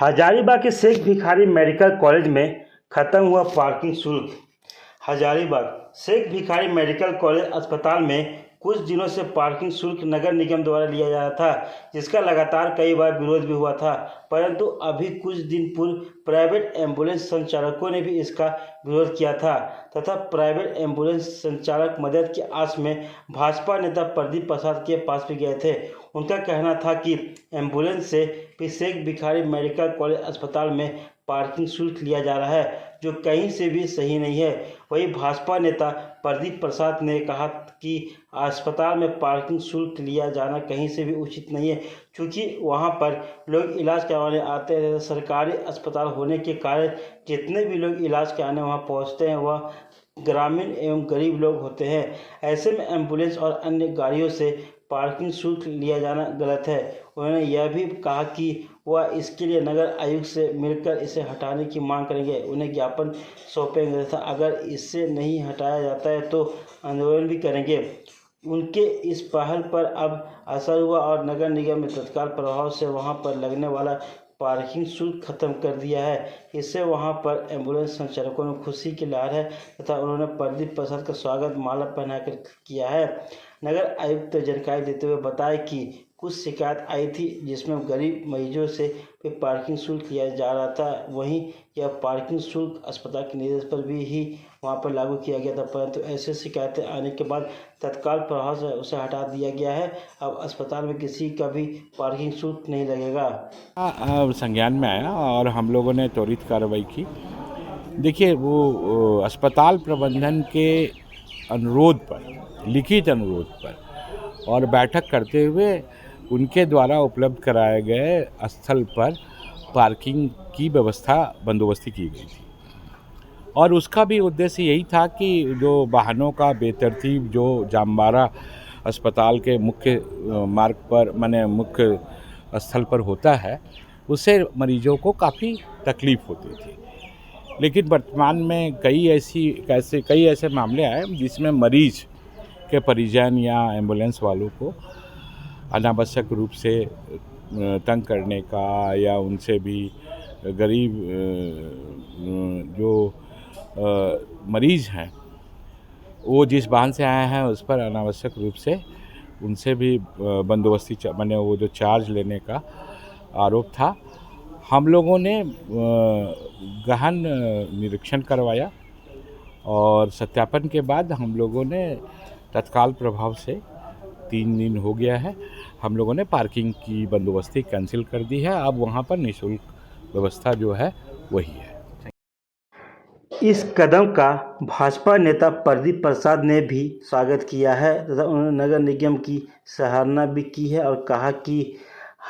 हजारीबाग के Sheikh Bhikhari medical college में खत्म हुआ पार्किंग शुल्क। हजारीबाग शेख भिखारी मेडिकल कॉलेज अस्पताल में कुछ दिनों से पार्किंग शुल्क नगर निगम द्वारा लिया जा रहा था, जिसका लगातार कई बार विरोध भी हुआ था। परंतु अभी कुछ दिन पूर्व प्राइवेट एम्बुलेंस संचालकों ने भी इसका विरोध किया था तथा प्राइवेट एम्बुलेंस संचालक मदद की आस में भाजपा नेता प्रदीप प्रसाद के पास भी गए थे। उनका कहना था कि एम्बुलेंस से शेख भिखारी मेडिकल कॉलेज अस्पताल में पार्किंग शुल्क लिया जा रहा है, जो कहीं से भी सही नहीं है। वहीं भाजपा नेता प्रदीप प्रसाद ने कहा कि अस्पताल में पार्किंग शुल्क लिया जाना कहीं से भी उचित नहीं है, क्योंकि वहां पर लोग इलाज करवाने आते हैं। सरकारी अस्पताल होने के कारण जितने भी लोग इलाज कराने वहां पहुंचते हैं वह ग्रामीण एवं गरीब लोग होते हैं। ऐसे में एम्बुलेंस और अन्य गाड़ियों से पार्किंग शुल्क लिया जाना गलत है। उन्होंने यह भी कहा कि वह इसके लिए नगर आयुक्त से मिलकर इसे हटाने की मांग करेंगे, उन्हें ज्ञापन सौंपेंगे तथा अगर इससे नहीं हटाया जाता है तो आंदोलन भी करेंगे। उनके इस पहल पर अब असर हुआ और नगर निगम ने तत्काल प्रभाव से वहां पर लगने वाला पार्किंग शुल्क खत्म कर दिया है। इससे वहां पर एम्बुलेंस संचालकों में खुशी की लहर है तथा उन्होंने प्रदीप प्रसाद का स्वागत माला पहनाकर किया है। नगर आयुक्त ने जानकारी देते हुए बताया कि कुछ शिकायत आई थी जिसमें गरीब मरीजों से भी पार्किंग शुल्क लिया जा रहा था। वहीं यह पार्किंग शुल्क अस्पताल के निर्देश पर भी ही वहां पर लागू किया गया था, परंतु ऐसे शिकायतें आने के बाद तत्काल प्रभाव से उसे हटा दिया गया है। अब अस्पताल में किसी का भी पार्किंग शुल्क नहीं लगेगा। संज्ञान में आया और हम लोगों ने त्वरित कार्रवाई की। देखिए, वो अस्पताल प्रबंधन के अनुरोध पर, लिखित अनुरोध पर और बैठक करते हुए उनके द्वारा उपलब्ध कराए गए स्थल पर पार्किंग की व्यवस्था बंदोबस्ती की गई थी और उसका भी उद्देश्य यही था कि जो वाहनों का बेतरतीब जो जामबारा अस्पताल के मुख्य मार्ग पर माने मुख्य स्थल पर होता है, उससे मरीजों को काफ़ी तकलीफ़ होती थी। लेकिन वर्तमान में कई ऐसे मामले आए जिसमें मरीज के परिजन या एम्बुलेंस वालों को अनावश्यक रूप से तंग करने का या उनसे भी गरीब जो मरीज हैं वो जिस वाहन से आए हैं उस पर अनावश्यक रूप से उनसे भी बंदोबस्ती माने वो जो चार्ज लेने का आरोप था। हम लोगों ने गहन निरीक्षण करवाया और सत्यापन के बाद हम लोगों ने तत्काल प्रभाव से 3 दिन हो गया है, हम लोगों ने पार्किंग की बंदोबस्ती कैंसिल कर दी है। अब वहाँ पर निःशुल्क व्यवस्था जो है वही है। इस कदम का भाजपा नेता प्रदीप प्रसाद ने भी स्वागत किया है तथा उन्होंने नगर निगम की सराहना भी की है और कहा कि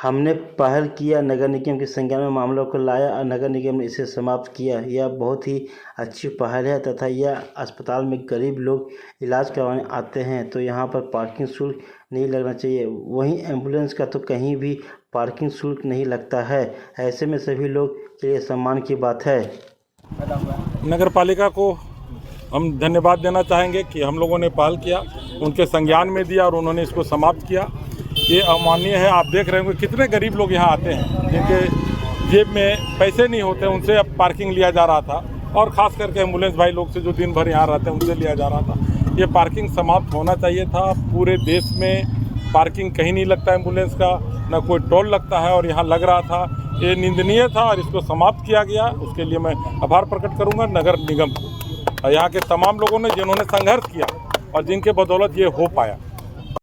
हमने पहल किया, नगर निगम के संज्ञान में मामलों को लाया और नगर निगम ने इसे समाप्त किया। यह बहुत ही अच्छी पहल है तथा यह अस्पताल में गरीब लोग इलाज करवाने आते हैं तो यहाँ पर पार्किंग शुल्क नहीं लगना चाहिए। वहीं एम्बुलेंस का तो कहीं भी पार्किंग शुल्क नहीं लगता है। ऐसे में सभी लोग के लिए सम्मान की बात है। नगर पालिका को हम धन्यवाद देना चाहेंगे कि हम लोगों ने पहल किया, उनके संज्ञान में दिया और उन्होंने इसको समाप्त किया। ये अमाननीय है। आप देख रहे होंगे कितने गरीब लोग यहाँ आते हैं जिनके जेब में पैसे नहीं होते, उनसे अब पार्किंग लिया जा रहा था और ख़ास करके एम्बुलेंस भाई लोग से जो दिन भर यहाँ रहते हैं उनसे लिया जा रहा था। ये पार्किंग समाप्त होना चाहिए था। पूरे देश में पार्किंग कहीं नहीं लगता एम्बुलेंस का, ना कोई टोल लगता है और यहाँ लग रहा था। ये निंदनीय था और इसको समाप्त किया गया। उसके लिए मैं आभार प्रकट करूँगा नगर निगम को और यहाँ के तमाम लोगों ने जिन्होंने संघर्ष किया और जिनके बदौलत ये हो पाया।